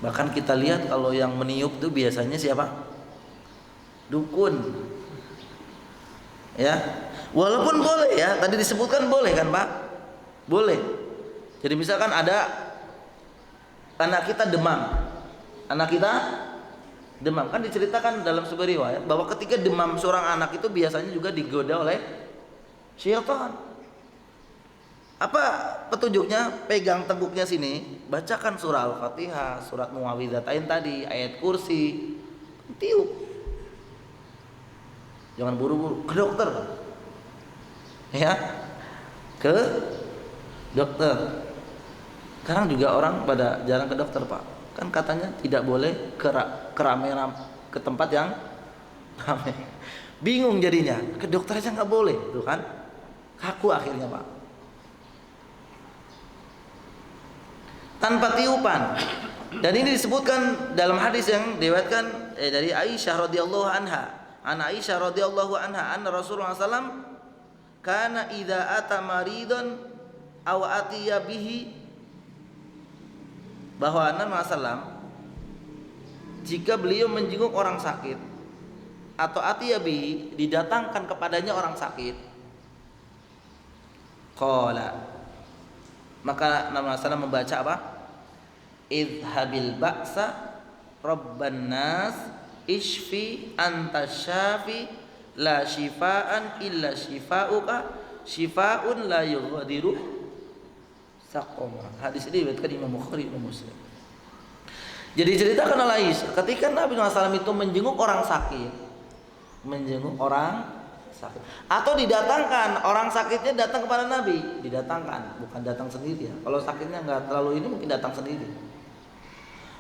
Bahkan kita lihat kalau yang meniup itu biasanya siapa? Dukun. Ya. Walaupun boleh ya, tadi disebutkan boleh kan, Pak? Boleh. Jadi misalkan ada anak kita demam. Anak kita demam, kan diceritakan dalam sebuah riwayat bahwa ketika demam seorang anak itu biasanya juga digoda oleh syaitan. Apa petunjuknya? Pegang teguknya sini, bacakan surah Al-Fatihah, surat Muawwidzatain tadi, ayat kursi, tiup. Jangan buru-buru ke dokter. Ya. Ke dokter. Sekarang juga orang pada jarang ke dokter, Pak. Kan katanya tidak boleh keramaian ke tempat yang ramai. Bingung jadinya, ke dokter aja nggak boleh, tuh kan? Kaku akhirnya, Pak. Tanpa tiupan. Dan ini disebutkan dalam hadis yang diriwayatkan dari Aisyah radhiyallahu anha. Aisyah radhiyallahu anha anna Rasulullah sallam kana idza ata maridan aw atiya bihi, bahwa Nabi sallam jika beliau menjenguk orang sakit atau atiya bihi didatangkan kepadanya orang sakit, qala, maka Nabi SAW membaca apa? Idhabil ba'sa rabban nas ishfi anta syafi la shifaan illa shifauka shifaun la yughadiru saqama. Hadis ini diriwayatkan Imam Bukhari dan Muslim. Jadi ceritakan oleh Aisyah ketika Nabi SAW itu menjenguk orang sakit, atau didatangkan orang sakitnya datang kepada Nabi, didatangkan, bukan datang sendiri ya. Kalau sakitnya nggak terlalu ini mungkin datang sendiri.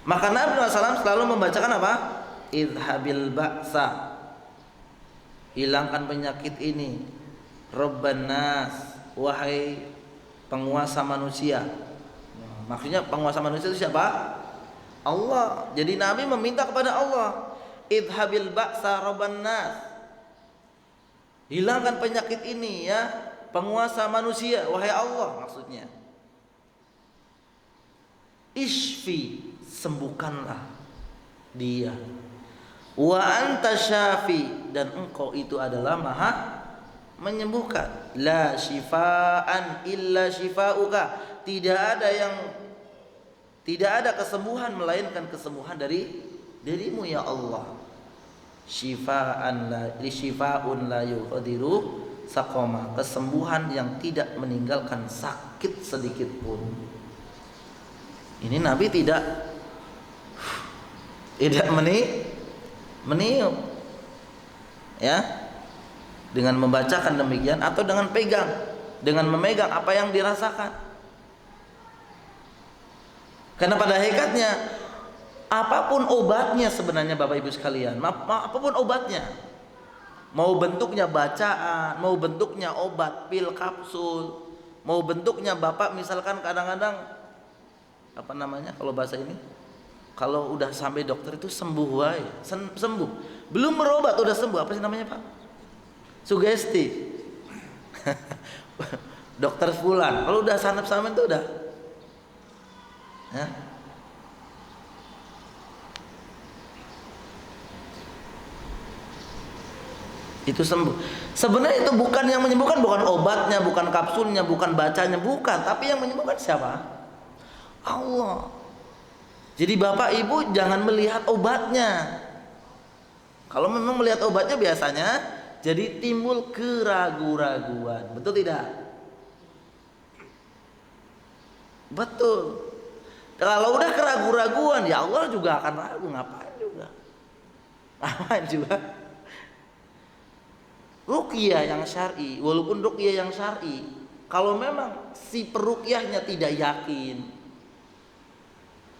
Maka Nabi SAW selalu membacakan apa? Idhabil ba'sa, hilangkan penyakit ini. Rabban nas, wahai penguasa manusia. Maksudnya penguasa manusia itu siapa? Allah. Jadi Nabi meminta kepada Allah, idhabil ba'sa rabban nas, hilangkan penyakit ini ya penguasa manusia, wahai Allah maksudnya. Ishfi, sembuhkanlah dia. Wa anta syafi, dan engkau itu adalah maha menyembuhkan. La shifaan illa shifauka, tidak ada kesembuhan melainkan kesembuhan dari dirimu ya Allah. Syifaan la yughadiru saqama, kesembuhan yang tidak meninggalkan sakit sedikit pun. Ini Nabi tidak meniup ya, dengan membacakan demikian atau dengan memegang apa yang dirasakan. Karena pada hakikatnya apapun obatnya sebenarnya Bapak Ibu sekalian, apapun obatnya, mau bentuknya bacaan, mau bentuknya obat pil kapsul, mau bentuknya Bapak misalkan kadang-kadang apa namanya kalau bahasa ini Kalau udah sampai dokter itu sembuh wae, sembuh. Belum berobat udah sembuh. Apa sih namanya, Pak? Sugesti. Dokter fulan. Kalau udah sanep-sanep itu udah. Ya. Itu sembuh. Sebenarnya itu bukan yang menyembuhkan, bukan obatnya, bukan kapsulnya, bukan bacanya, bukan. Tapi yang menyembuhkan siapa? Allah. Jadi Bapak Ibu jangan melihat obatnya. Kalau memang melihat obatnya biasanya jadi timbul keraguan-raguan. Betul tidak? Betul. Kalau udah keraguan-raguan, ya Allah juga akan ragu. Ngapain juga? Ngapain juga? Ruqyah yang syar'i, walaupun ruqyah yang syar'i, kalau memang si peruqyahnya tidak yakin,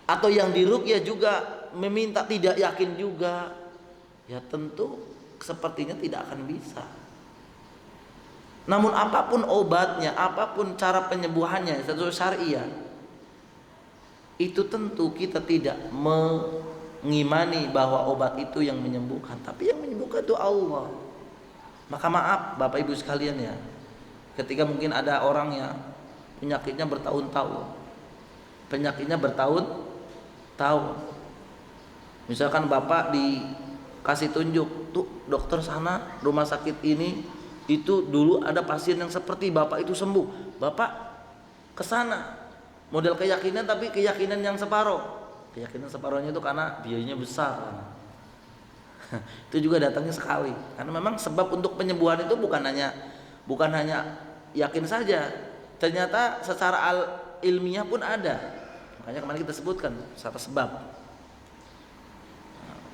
atau yang diruqyah juga meminta tidak yakin juga, ya tentu sepertinya tidak akan bisa. Namun apapun obatnya, apapun cara penyembuhannya sesuai syariah, itu tentu kita tidak mengimani bahwa obat itu yang menyembuhkan, tapi yang menyembuhkan itu Allah. Maka maaf Bapak Ibu sekalian ya, ketika mungkin ada orang yang penyakitnya bertahun-tahun, misalkan Bapak dikasih tunjuk, tuh dokter sana rumah sakit ini itu dulu ada pasien yang seperti Bapak itu sembuh, Bapak kesana, model keyakinan tapi keyakinan yang separoh. Keyakinan separohnya itu karena biayanya besar. Itu juga datangnya sekali, karena memang sebab untuk penyembuhan itu bukan hanya yakin saja, ternyata secara ilmiah pun ada. Makanya kemarin kita sebutkan satu sebab.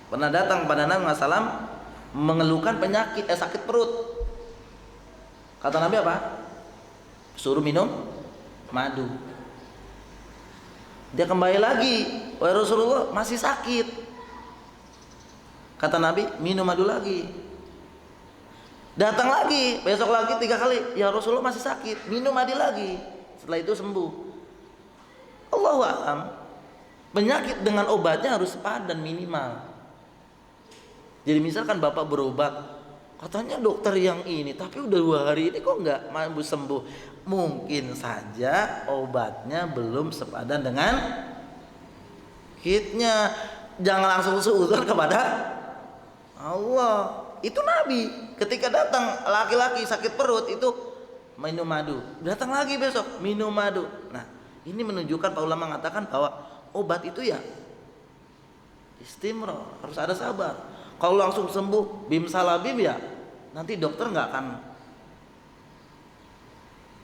Pernah datang pada Nabi SAW mengeluhkan penyakit sakit perut. Kata Nabi apa? Suruh minum madu. Dia kembali lagi, wahai Rasulullah masih sakit. Kata Nabi, minum madu lagi. Datang lagi, besok lagi 3 kali, ya Rasulullah masih sakit, minum madu lagi. Setelah itu sembuh. Allahu a'lam. Penyakit dengan obatnya harus sepadan minimal. Jadi misalkan Bapak berobat, katanya dokter yang ini, tapi udah 2 hari ini kok nggak mampu sembuh. Mungkin saja obatnya belum sepadan dengan kitnya. Jangan langsung suudzon kepada Allah. Itu Nabi ketika datang laki-laki sakit perut itu minum madu, datang lagi besok minum madu. Nah, ini menunjukkan para ulama mengatakan bahwa obat itu ya istimror, harus ada sabar. Kalau langsung sembuh bim salabim ya nanti dokter nggak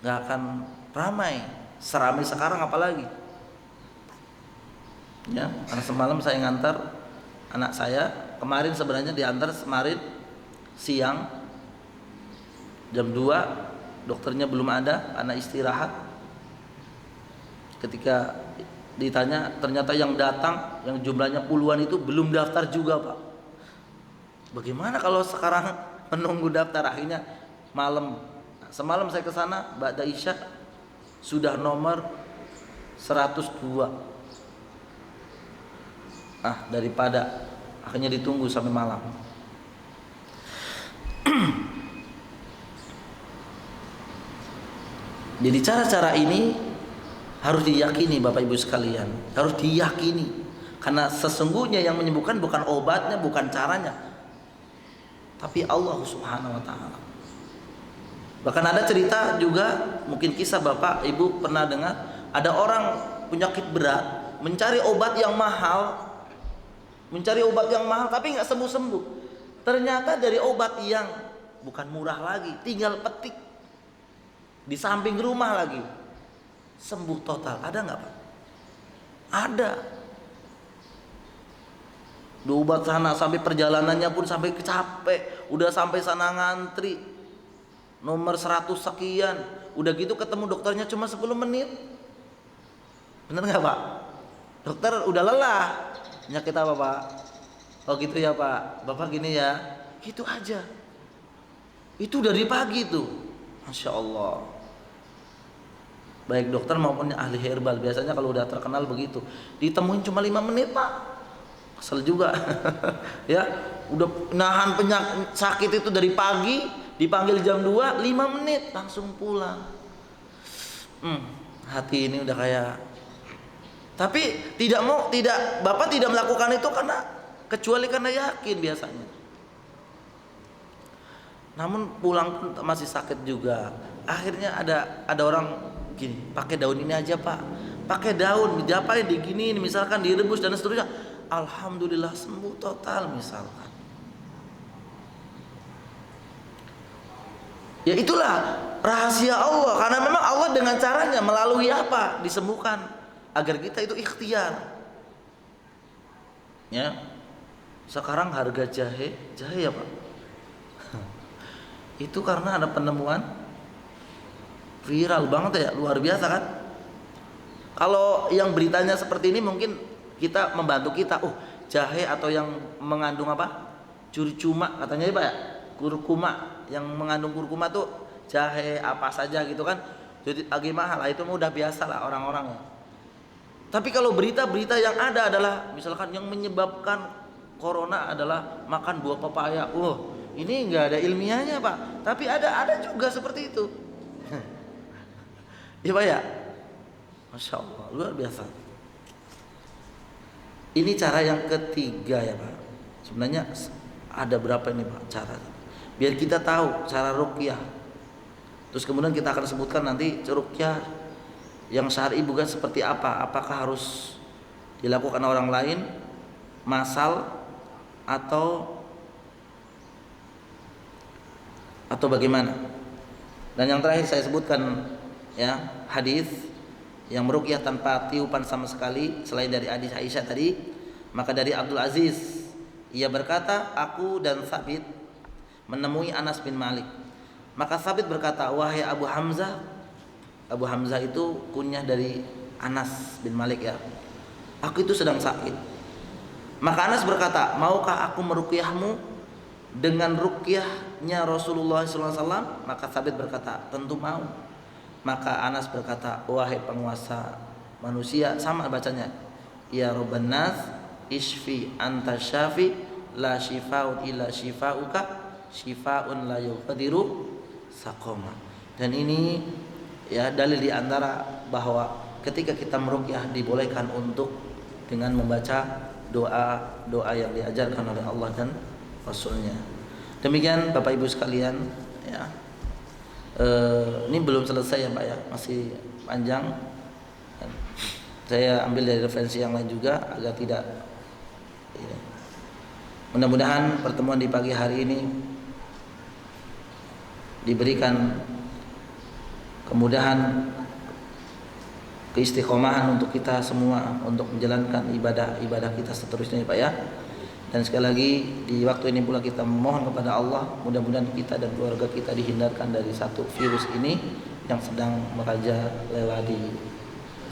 akan ramai seramai sekarang apalagi. Ya, karena semalam saya ngantar anak saya, kemarin sebenarnya diantar kemarin siang jam 2, dokternya belum ada, anak istirahat. Ketika ditanya ternyata yang datang yang jumlahnya puluhan itu belum daftar juga, Pak. Bagaimana kalau sekarang menunggu daftar? Akhirnya malam, semalam saya ke sana ba'da isya sudah nomor 102. Daripada akhirnya ditunggu sampai malam. Jadi cara-cara ini harus diyakini Bapak Ibu sekalian, harus diyakini, karena sesungguhnya yang menyembuhkan bukan obatnya, bukan caranya, tapi Allah Subhanahu wa taala. Bahkan ada cerita juga, mungkin kisah Bapak Ibu pernah dengar, ada orang penyakit berat mencari obat yang mahal tapi nggak sembuh-sembuh. Ternyata dari obat yang bukan murah lagi, tinggal petik di samping rumah lagi, sembuh total. Ada nggak, Pak? Ada. Diobat sana sampai perjalanannya pun sampai capek, udah sampai sana ngantri nomor 100 sekian, udah gitu ketemu dokternya cuma 10 menit. Bener nggak, Pak? Dokter udah lelah. Penyakit apa, Pak? Oh gitu ya, Pak. Bapak gini ya. Gitu aja. Itu dari pagi tuh. Masya Allah. Baik dokter maupun ahli herbal biasanya kalau udah terkenal begitu, ditemuin cuma 5 menit, Pak. Kesel juga. Ya, udah nahan penyakit sakit itu dari pagi, dipanggil jam 2, 5 menit langsung pulang. Hati ini udah kayak, tapi Bapak tidak melakukan itu kecuali karena yakin biasanya. Namun pulang pun masih sakit juga. Akhirnya ada orang gini, pakai daun ini aja Pak, pakai daun diapain, diginiin, misalkan direbus dan seterusnya. Alhamdulillah sembuh total misalkan. Ya itulah rahasia Allah, karena memang Allah dengan caranya melalui apa disembuhkan, agar kita itu ikhtiar. Ya, sekarang harga jahe ya Pak, itu karena ada penemuan viral banget ya, luar biasa kan. Kalau yang beritanya seperti ini mungkin kita membantu kita, jahe atau yang mengandung apa, curcuma katanya ya Pak ya, kurkuma, yang mengandung kurkuma tuh jahe apa saja gitu kan, jadi agak mahal, itu udah biasa lah orang-orang ya. Tapi kalau berita-berita yang ada adalah misalkan yang menyebabkan corona adalah makan buah pepaya, ini nggak ada ilmiahnya Pak, tapi ada juga seperti itu. Ya Pak ya, Masya Allah, luar biasa. Ini cara yang ketiga ya Pak. Sebenarnya ada berapa ini Pak cara, biar kita tahu cara ruqyah. Terus kemudian kita akan sebutkan nanti ruqyah yang syar'i bukan seperti apa, apakah harus dilakukan orang lain, masal, atau bagaimana. Dan yang terakhir saya sebutkan ya, hadis yang meruqyah tanpa tiupan sama sekali selain dari hadis Aisyah tadi. Maka dari Abdul Aziz, ia berkata, aku dan Thabit menemui Anas bin Malik. Maka Thabit berkata, wahai Abu Hamzah itu kunyah dari Anas bin Malik ya, aku itu sedang sakit. Maka Anas berkata, maukah aku meruqyahmu dengan ruqyahnya Rasulullah SAW? Maka Thabit berkata, tentu mau. Maka Anas berkata, wahai penguasa manusia, sama bacanya, ya Rabban nas, isfi anta syafi, la shifaun illa shifauka, shifaun la yughadiru saqama. Dan ini ya dalil diantara bahwa ketika kita meruqyah dibolehkan untuk dengan membaca doa yang diajarkan oleh Allah dan Rasulnya. Demikian Bapak Ibu sekalian ya. Ini belum selesai ya Pak ya, masih panjang. Saya ambil dari referensi yang lain juga agar tidak ya. Mudah-mudahan pertemuan di pagi hari ini diberikan kemudahan, keistiqomahan untuk kita semua untuk menjalankan ibadah kita seterusnya ya Pak ya. Dan sekali lagi di waktu ini pula kita memohon kepada Allah, mudah-mudahan kita dan keluarga kita dihindarkan dari satu virus ini yang sedang merajalela di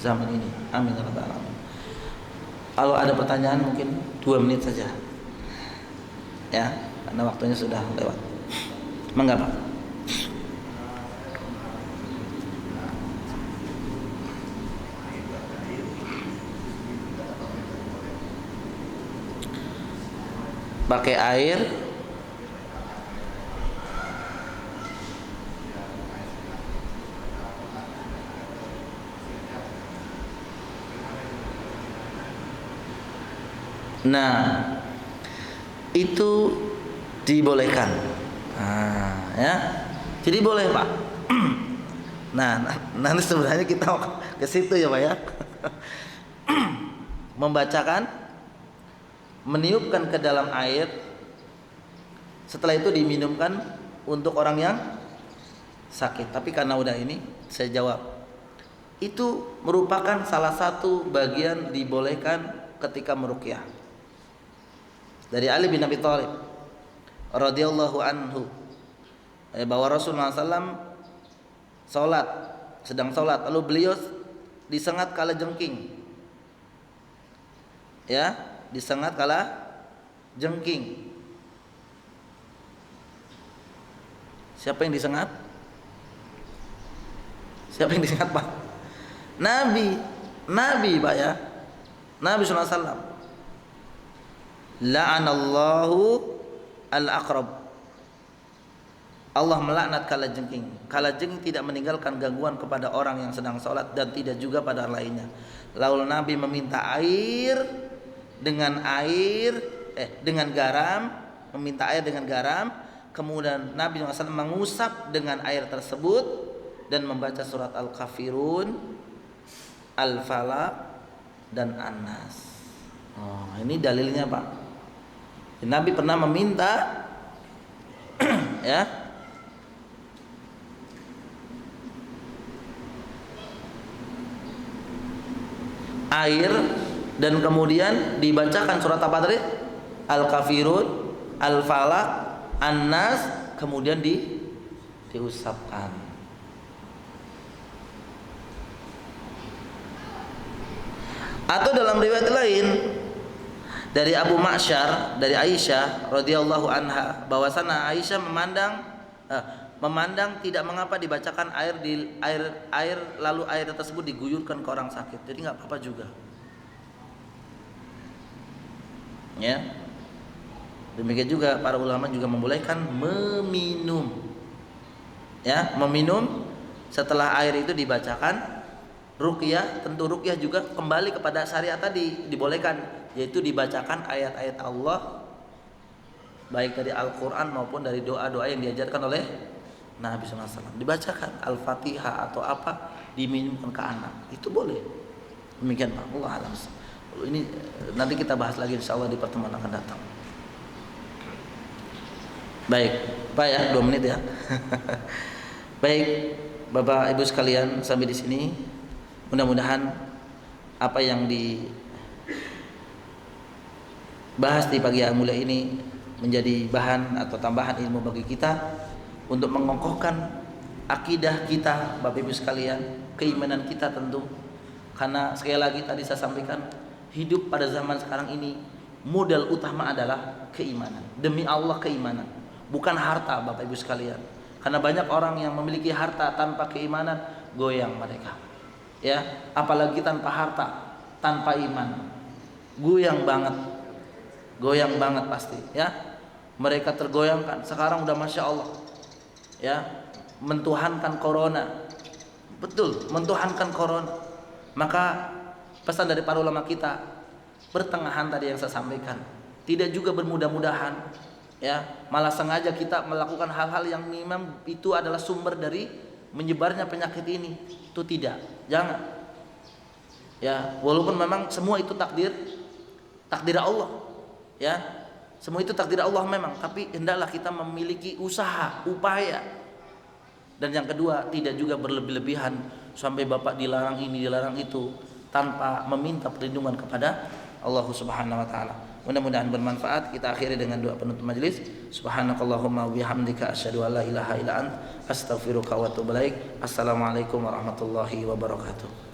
zaman ini. Amin ya rabbal alamin. Kalau ada pertanyaan mungkin 2 menit saja ya, karena waktunya sudah lewat. Mangga Pak. Pakai air nah itu dibolehkan. Ya, jadi boleh Pak. Nah, nanti sebenarnya kita ke situ ya Pak ya. Membacakan, meniupkan ke dalam air, setelah itu diminumkan untuk orang yang sakit. Tapi karena udah ini saya jawab, itu merupakan salah satu bagian dibolehkan ketika meruqyah. Dari Ali bin Abi Thalib radhiyallahu anhu, bahwa Rasulullah SAW sedang sholat, lalu beliau disengat kala jengking ya, disengat kala jengking. Siapa yang disengat? Siapa yang disengat Pak? Nabi Pak ya, Nabi SAW. La'anallahu al-aqrab. Allah melaknat kalajengking. Kalajengking tidak meninggalkan gangguan kepada orang yang sedang sholat dan tidak juga pada lainnya. Lalu Nabi meminta dengan garam, meminta air dengan garam. Kemudian Nabi SAW mengusap dengan air tersebut dan membaca surat Al-Kafirun, Al-Falaq dan An-Nas. Oh, ini dalilnya Pak. Nabi pernah meminta ya, air dan kemudian dibacakan surat apa tadi? Al-Kafirun, Al-Falaq, An-Nas, kemudian diusapkan. Atau dalam riwayat lain dari Abu Ma'syar dari Aisyah radhiyallahu anha bahwasana Aisyah memandang tidak mengapa dibacakan air lalu air tersebut diguyurkan ke orang sakit. Jadi nggak apa-apa juga. Ya. Demikian juga para ulama juga membolehkan meminum. Ya, meminum setelah air itu dibacakan ruqyah. Tentu ruqyah juga kembali kepada syariat tadi, dibolehkan, yaitu dibacakan ayat-ayat Allah baik dari Al-Qur'an maupun dari doa-doa yang diajarkan oleh Nabi SAW. Dibacakan Al-Fatihah atau apa, diminumkan ke anak. Itu boleh. Demikian Pak. Allah alam. Ini nanti kita bahas lagi insyaallah di pertemuan akan datang. Baik, Pak ya, 2 menit ya. Baik, Bapak Ibu sekalian, sampai di sini mudah-mudahan apa yang dibahas di pagi yang mulia ini menjadi bahan atau tambahan ilmu bagi kita untuk mengokohkan akidah kita, Bapak Ibu sekalian, keimanan kita tentu. Karena sekali lagi tadi saya sampaikan, hidup pada zaman sekarang ini modal utama adalah keimanan. Demi Allah keimanan, bukan harta Bapak Ibu sekalian. Karena banyak orang yang memiliki harta tanpa keimanan, goyang mereka. Ya, apalagi tanpa harta, tanpa iman, goyang banget pasti. Ya, mereka tergoyangkan. Sekarang udah masya Allah, ya, mentuhankan corona, betul, mentuhankan corona. Maka pesan dari para ulama kita, pertengahan tadi yang saya sampaikan, tidak juga bermudah-mudahan, ya, malah sengaja kita melakukan hal-hal yang memang itu adalah sumber dari menyebarnya penyakit ini. Itu tidak, jangan. Ya, walaupun memang semua itu takdir Allah, ya, semua itu takdir Allah memang, tapi hendaklah kita memiliki usaha, upaya. Dan yang kedua, tidak juga berlebih-lebihan sampai Bapak dilarang ini, dilarang itu, tanpa meminta perlindungan kepada Allah Subhanahu wa taala. Mudah-mudahan bermanfaat. Kita akhiri dengan doa penutup majelis. Subhanakallahumma wa bihamdika asyhadu an la ilaha illa anta astaghfiruka wa atubu ilaik. Assalamualaikum warahmatullahi wabarakatuh.